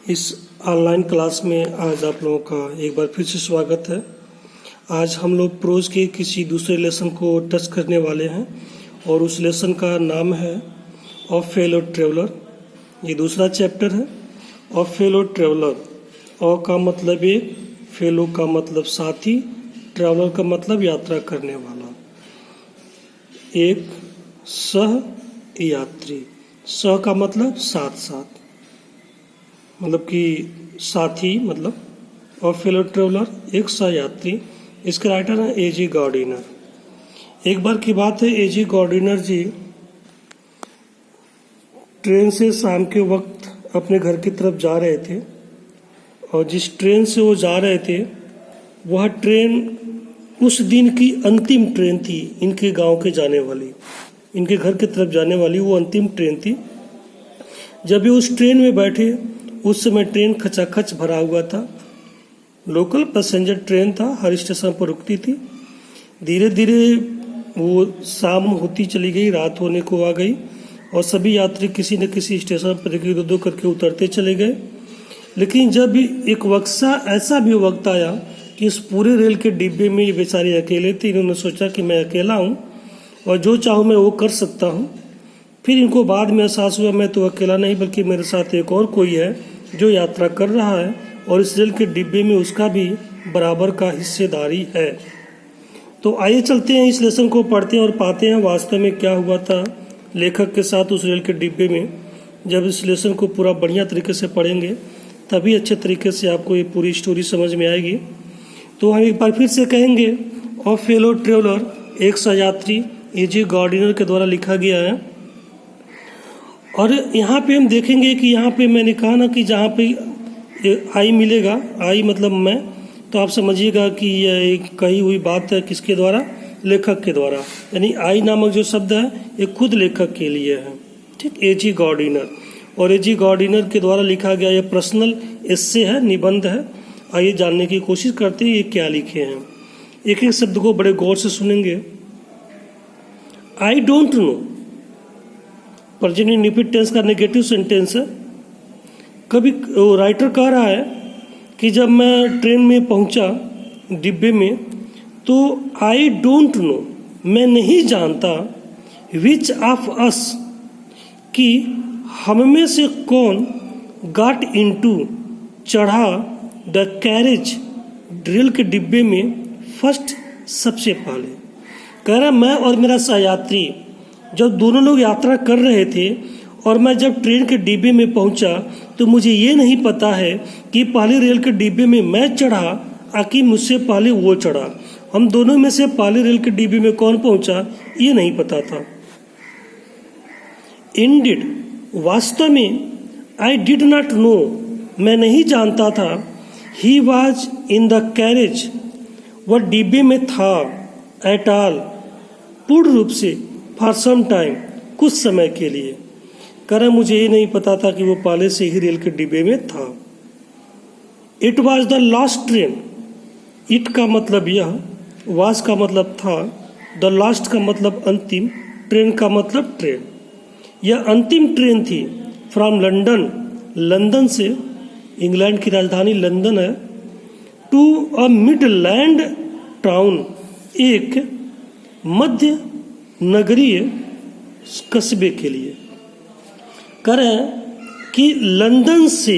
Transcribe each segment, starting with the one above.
इस online class में आज आप लोगों का एक बार फिर से स्वागत है। आज हम लोग प्रोज के किसी दूसरे लेसन को टच करने वाले हैं और उस लेसन का नाम है अ फेलो ट्रेवलर। ये दूसरा चैप्टर है। अ फेलो ट्रेवलर, अ का मतलब एक, फेलो का मतलब साथी, ट्रैवलर का मतलब यात्रा करने वाला। एक सह यात्री, सह का मतलब साथ साथ, मतलब कि साथी, मतलब और फेलो ट्रेवलर एक सहयात्री। इसके राइटर हैं ए.जी. गार्डिनर। एक बार की बात है, ए.जी. गार्डिनर जी ट्रेन से शाम के वक्त अपने घर की तरफ जा रहे थे और जिस ट्रेन से वो जा रहे थे वह ट्रेन उस दिन की अंतिम ट्रेन थी। इनके गांव के जाने वाली, इनके घर की तरफ जाने वाली वो अंतिम ट्रेन थी। जब ये उस ट्रेन में बैठे उस समय ट्रेन खचाखच भरा हुआ था। लोकल पैसेंजर ट्रेन था, हर स्टेशन पर रुकती थी। धीरे धीरे वो शाम होती चली गई, रात होने को आ गई और सभी यात्री किसी न किसी स्टेशन पर एक दो दो करके उतरते चले गए। लेकिन जब एक ऐसा भी वक्त आया कि इस पूरे रेल के डिब्बे में ये बेचारे अकेले थे। इन्होंने सोचा कि मैं अकेला हूँ और जो चाहूँ मैं वो कर सकता हूँ। फिर इनको बाद में एहसास हुआ मैं तो अकेला नहीं बल्कि मेरे साथ एक और कोई है जो यात्रा कर रहा है और इस रेल के डिब्बे में उसका भी बराबर का हिस्सेदारी है। तो आइए चलते हैं, इस लेसन को पढ़ते हैं और पाते हैं वास्तव में क्या हुआ था लेखक के साथ उस रेल के डिब्बे में। जब इस लेसन को पूरा बढ़िया तरीके से पढ़ेंगे तभी अच्छे तरीके से आपको ये पूरी स्टोरी समझ में आएगी। तो हम एक बार फिर से कहेंगे, अ फेलो ट्रेवलर एक सहयात्री, ए.जी. गार्डिनर के द्वारा लिखा गया है। और यहाँ पे हम देखेंगे कि यहाँ पे मैंने कहा ना कि जहाँ पे आई मिलेगा, आई मतलब मैं, तो आप समझिएगा कि यह एक कही हुई बात है। किसके द्वारा? लेखक के द्वारा। यानी आई नामक जो शब्द है ये खुद लेखक के लिए है, ठीक, ए.जी. गार्डिनर। और ए.जी. गार्डिनर के द्वारा लिखा गया यह पर्सनल एस्से है, निबंध है। आइए जानने की कोशिश करते हैं ये क्या लिखे हैं। एक एक शब्द को बड़े गौर से सुनेंगे। I don't know present indefinite tense का नेगेटिव सेंटेंस है। कभी राइटर कह रहा है कि जब मैं ट्रेन में पहुंचा डिब्बे में तो आई डोंट नो, मैं नहीं जानता, विच ऑफ अस, कि हम में से कौन, गॉट इनटू, चढ़ा, द कैरेज, रेल के डिब्बे में, फर्स्ट, सबसे पहले। कह रहा मैं और मेरा सहयात्री जब दोनों लोग यात्रा कर रहे थे और मैं जब ट्रेन के डिब्बे में पहुंचा तो मुझे ये नहीं पता है कि पहले रेल के डिब्बे में मैं चढ़ा कि मुझसे पहले वो चढ़ा। हम दोनों में से पहले रेल के डिब्बे में कौन पहुंचा ये नहीं पता था। इंडिड, वास्तव में, आई डिड नॉट नो, मैं नहीं जानता था, he was in the carriage, वह डिब्बे में था, एट ऑल, पूर्ण रूप से, फॉर सम टाइम, कुछ समय के लिए। कारण मुझे ये नहीं पता था कि वो पहले से ही रेल के डिब्बे में था। It was the last train, it का मतलब यह, वाज का मतलब था, द लास्ट का मतलब अंतिम, ट्रेन का मतलब ट्रेन। यह अंतिम ट्रेन थी फ्रॉम लंदन, लंदन से, इंग्लैंड की राजधानी लंदन है, टू अ मिडलैंड टाउन, एक मध्य नगरीय कस्बे के लिए। करें कि लंदन से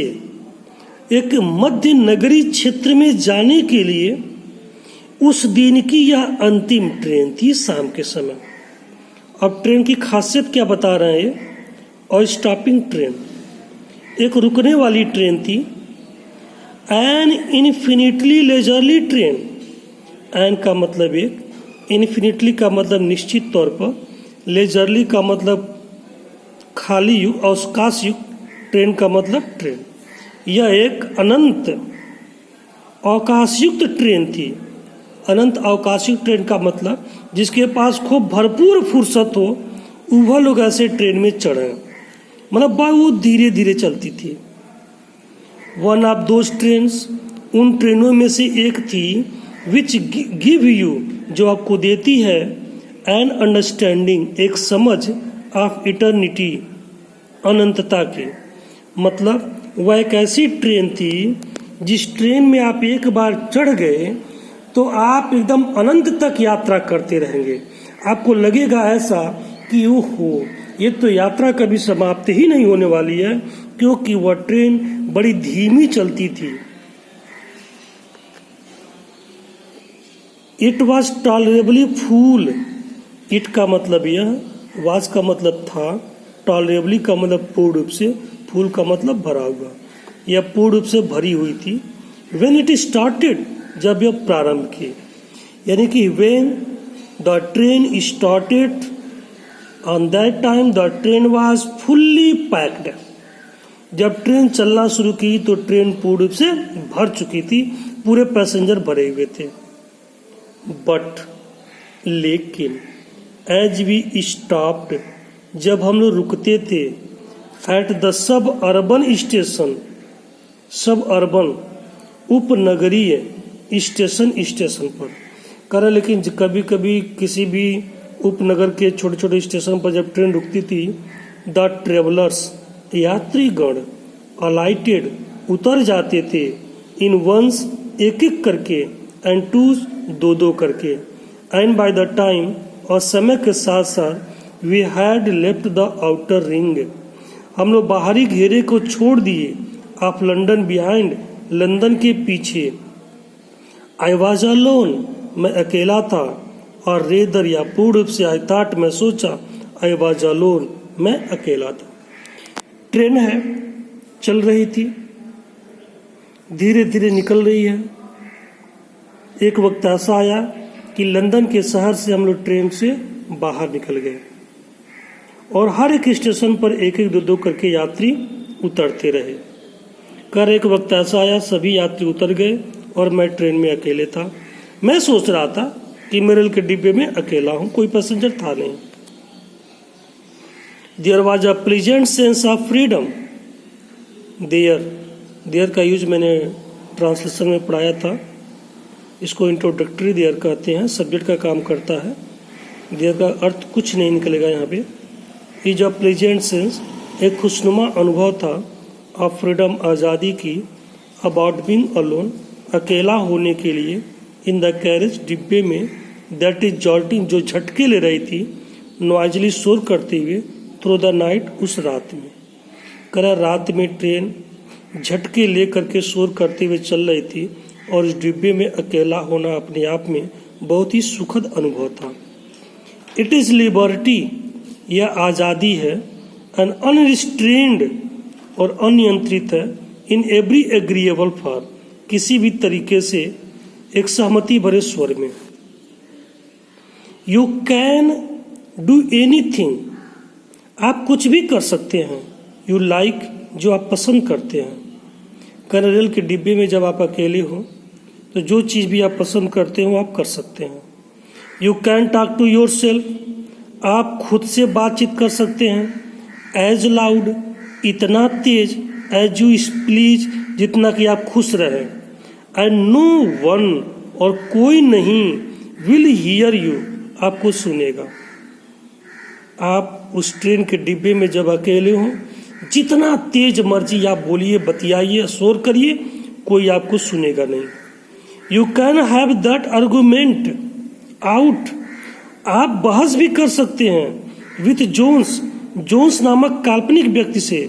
एक मध्य नगरीय क्षेत्र में जाने के लिए उस दिन की यह अंतिम ट्रेन थी शाम के समय। अब ट्रेन की खासियत क्या बता रहे हैं? और स्टॉपिंग ट्रेन, एक रुकने वाली ट्रेन थी। An infinitely leisurely train, an का मतलब एक, इन्फिनिटली का मतलब निश्चित तौर पर, लेजरली का मतलब खाली युग, अवकाश युक्त, ट्रेन का मतलब ट्रेन। यह एक अनंत अवकाशयुक्त ट्रेन थी। अनंत अवकाशयुक्त ट्रेन का मतलब जिसके पास खूब भरपूर फुर्सत हो वह लोग ऐसे ट्रेन में चढ़े, मतलब वो धीरे धीरे चलती थी। वन ऑफ दोज ट्रेन्स, उन ट्रेनों में से एक थी, विच गिव यू, जो आपको देती है, एन अंडरस्टैंडिंग, एक समझ, ऑफ इटर्निटी, अनंतता के, मतलब वह एक ऐसी ट्रेन थी जिस ट्रेन में आप एक बार चढ़ गए तो आप एकदम अनंत तक यात्रा करते रहेंगे। आपको लगेगा ऐसा कि ओहो, ये तो यात्रा कभी समाप्त ही नहीं होने वाली है, क्योंकि वह ट्रेन बड़ी धीमी चलती थी। It was tolerably full. It का मतलब यह, वाज का मतलब था, टॉलरेबली का मतलब पूर्ण रूप से, फूल का मतलब भरा हुआ। यह पूर्ण रूप से भरी हुई थी। व्हेन इट स्टार्टेड, जब यह प्रारंभ की, यानी कि when the train started on that time the train was fully packed. जब ट्रेन चलना शुरू की तो ट्रेन पूर्ण रूप से भर चुकी थी, पूरे पैसेंजर भरे हुए थे। बट लेकिन एज वी स्टॉप्ड, जब हम लोग रुकते थे at the sub urban station, सब अर्बन उपनगरीय स्टेशन पर करा, लेकिन कभी कभी किसी भी उपनगर के छोटे छोटे स्टेशन पर जब ट्रेन रुकती थी, द ट्रेवलर्स यात्रीगण अलाइटेड उतर जाते थे, इन वंस एक एक करके, एंड टूज दो दो करके, एंड बाय द टाइम और समय के साथ साथ we had left the outer ring, हम लोग बाहरी घेरे को छोड़ दिए, ऑफ लंदन बिहाइंड, लंदन के पीछे। आई वॉज अलोन, मैं अकेला था, और रेदर या पूर्ण रूप से आई थॉट, मैं सोचा, आई वॉज अलोन, मैं अकेला था। ट्रेन है, चल रही थी, धीरे धीरे निकल रही है। एक वक्त ऐसा आया कि लंदन के शहर से हम लोग ट्रेन से बाहर निकल गए और हर एक स्टेशन पर एक एक दो दो करके यात्री उतरते रहे। कर एक वक्त ऐसा आया, सभी यात्री उतर गए और मैं ट्रेन में अकेले था। मैं सोच रहा था कि मैं रेल के डिब्बे में अकेला हूं, कोई पैसेंजर था नहीं। There was a pleasant sense of freedom. There का यूज मैंने ट्रांसलेशन में पढ़ाया था। इसको इंट्रोडक्टरी देयर कहते हैं, सब्जेक्ट का काम करता है। देयर का अर्थ कुछ नहीं निकलेगा यहाँ पे। इज अ प्लीजेंट सेंस, एक खुशनुमा अनुभव था, ऑफ फ्रीडम, आज़ादी की, अबाउट बीइंग अलोन, अकेला होने के लिए, इन द कैरेज, डिब्बे में, दैट इज जॉल्टिंग, जो झटके ले रही थी, नॉइजली, शोर करते हुए, थ्रू द नाइट, उस रात में। करा रात में ट्रेन झटके ले करके शोर करते हुए चल रही थी और उस डिब्बे में अकेला होना अपने आप में बहुत ही सुखद अनुभव था। इट इज़ लिबर्टी, यह आज़ादी है, एन अनरिस्ट्रेन्ड, और अनियंत्रित है, इन एवरी एग्रीएबल फॉर, किसी भी तरीके से एक सहमति भरे स्वर में। यू कैन डू एनीथिंग, आप कुछ भी कर सकते हैं, यू लाइक, जो आप पसंद करते हैं। कर रेल के डिब्बे में जब आप अकेले हो तो जो चीज़ भी आप पसंद करते हो आप कर सकते हैं। You can talk to yourself, आप खुद से बातचीत कर सकते हैं। एज लाउड, इतना तेज, एज यू प्लीज, जितना कि आप खुश रहें। एंड नो वन, और कोई नहीं, विल हियर यू, आपको सुनेगा। आप उस ट्रेन के डिब्बे में जब अकेले हो, जितना तेज मर्जी आप बोलिए, बतियाइए, शोर करिए, कोई आपको सुनेगा नहीं। You can have that argument out, आप बहस भी कर सकते हैं विथ जोन्स, जोन्स नामक काल्पनिक व्यक्ति से,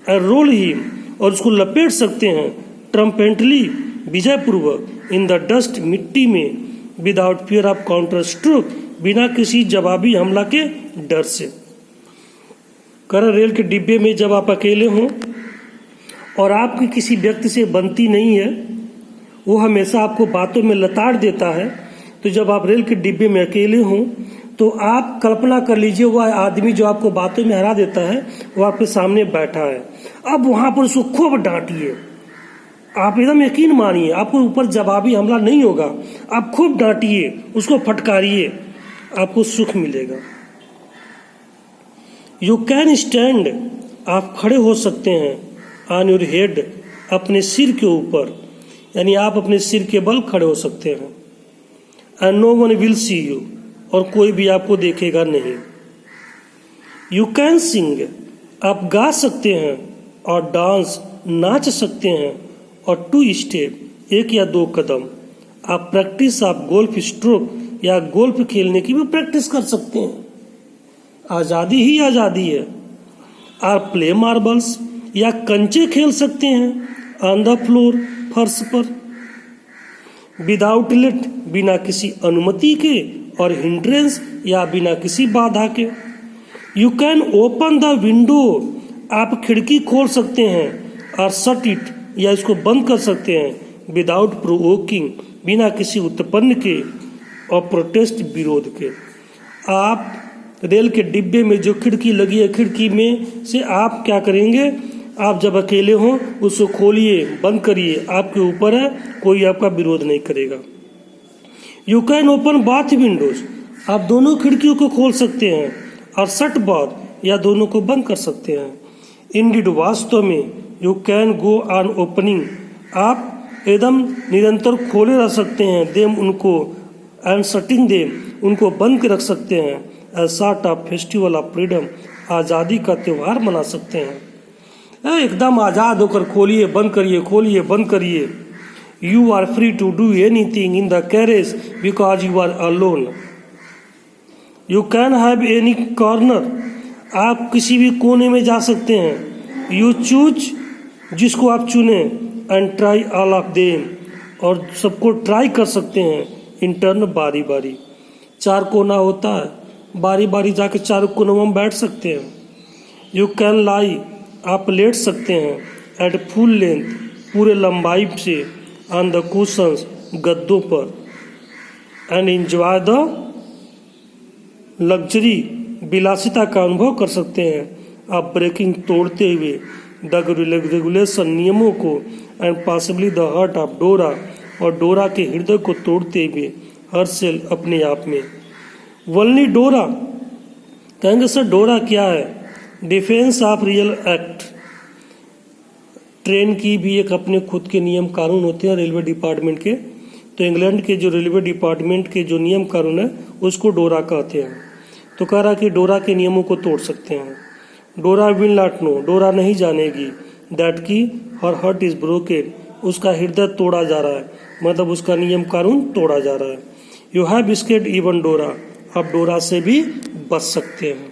रोल ही, और उसको लपेट सकते हैं, ट्रम्पेंटली, विजयपूर्वक, इन द डस्ट, मिट्टी में, without fear of counter stroke, बिना किसी जवाबी हमला के डर से। कर रेल के डिब्बे में जब आप अकेले हों और आपकी किसी व्यक्ति से बनती नहीं है, वो हमेशा आपको बातों में लताड़ देता है, तो जब आप रेल के डिब्बे में अकेले हों तो आप कल्पना कर लीजिए वह आदमी जो आपको बातों में हरा देता है वो आपके सामने बैठा है। अब वहां पर उसको खूब डांटिए, आप एकदम यकीन मानिए आपको ऊपर जवाबी हमला नहीं होगा, आप खूब डांटिए, उसको फटकारिए, आपको सुख मिलेगा। यू कैन स्टैंड, आप खड़े हो सकते हैं, ऑन योर हेड, अपने सिर के ऊपर, यानी आप अपने सिर के बल खड़े हो सकते हैं। And no one will see you, और कोई भी आपको देखेगा नहीं। यू कैन सिंग, आप गा सकते हैं, और डांस नाच सकते हैं, और 2 स्टेप 1 या 2 कदम। आप प्रैक्टिस आप गोल्फ स्ट्रोक या गोल्फ खेलने की भी प्रैक्टिस कर सकते हैं। आज़ादी ही आज़ादी है। आप प्ले मार्बल्स या कंचे खेल सकते हैं ऑन द फ्लोर, फर्श पर, विदाउट लेट, बिना किसी अनुमति के, और हिंड्रेंस या बिना किसी बाधा के। You can open the window, आप खिड़की खोल सकते हैं, और शट इट, या इसको बंद कर सकते हैं, विदाउट प्रोवोकिंग, बिना किसी उत्पन्न के, और प्रोटेस्ट, विरोध के। आप रेल के डिब्बे में जो खिड़की लगी है, खिड़की में से आप क्या करेंगे, आप जब अकेले हों उसको खोलिए, बंद करिए, आपके ऊपर है, कोई आपका विरोध नहीं करेगा। You can open bath Windows, आप दोनों खिड़कियों को खोल सकते हैं, और शट बाथ, या दोनों को बंद कर सकते हैं। इंडीड, वास्तव में, you can go on opening, आप एकदम निरंतर खोले रह सकते हैं, देम, उनको, एंड शटिंग देम, उनको बंद के रख सकते हैं, as sort of festival of freedom, आज़ादी का त्यौहार मना सकते हैं। एकदम आज़ाद होकर खोलिए, बंद करिए, खोलिए, बंद करिए। You are free to do anything in the carriage because you are alone. You can have any corner, आप किसी भी कोने में जा सकते हैं। यू चूज, जिसको आप चुने, and try all of them, और सबको ट्राई कर सकते हैं, इन टर्न, बारी बारी। 4 कोना होता है, बारी बारी जाके 4 कोनों में बैठ सकते हैं। यू कैन लाई, आप लेट सकते हैं, एट फुल लेंथ, पूरे लंबाई से, ऑन द कुशंस, गद्दों पर, एंड एंजॉय द लग्जरी, विलासिता का अनुभव कर सकते हैं। आप ब्रेकिंग, तोड़ते हुए, द रेगुलेशन, नियमों को, and possibly the heart of डोरा, और डोरा के हृदय को तोड़ते हुए, हर सेल, अपने आप में। वल्ली डोरा, कहेंगे सर डोरा क्या है? Defence of real act. Train की भी एक अपने खुद के नियम कानून होते हैं रेलवे डिपार्टमेंट के, तो इंग्लैंड के जो रेलवे डिपार्टमेंट के जो नियम कानून है उसको डोरा कहते हैं। तो कह रहा कि डोरा के नियमों को तोड़ सकते हैं। डोरा विल नॉट नो, डोरा नहीं जानेगी, दैट की हर हार्ट इज ब्रोकन, उसका हृदय तोड़ा जा रहा है, मतलब उसका नियम कानून तोड़ा जा रहा है। यू हैव एस्केप्ड इवन डोरा, आप डोरा से भी बच सकते हैं।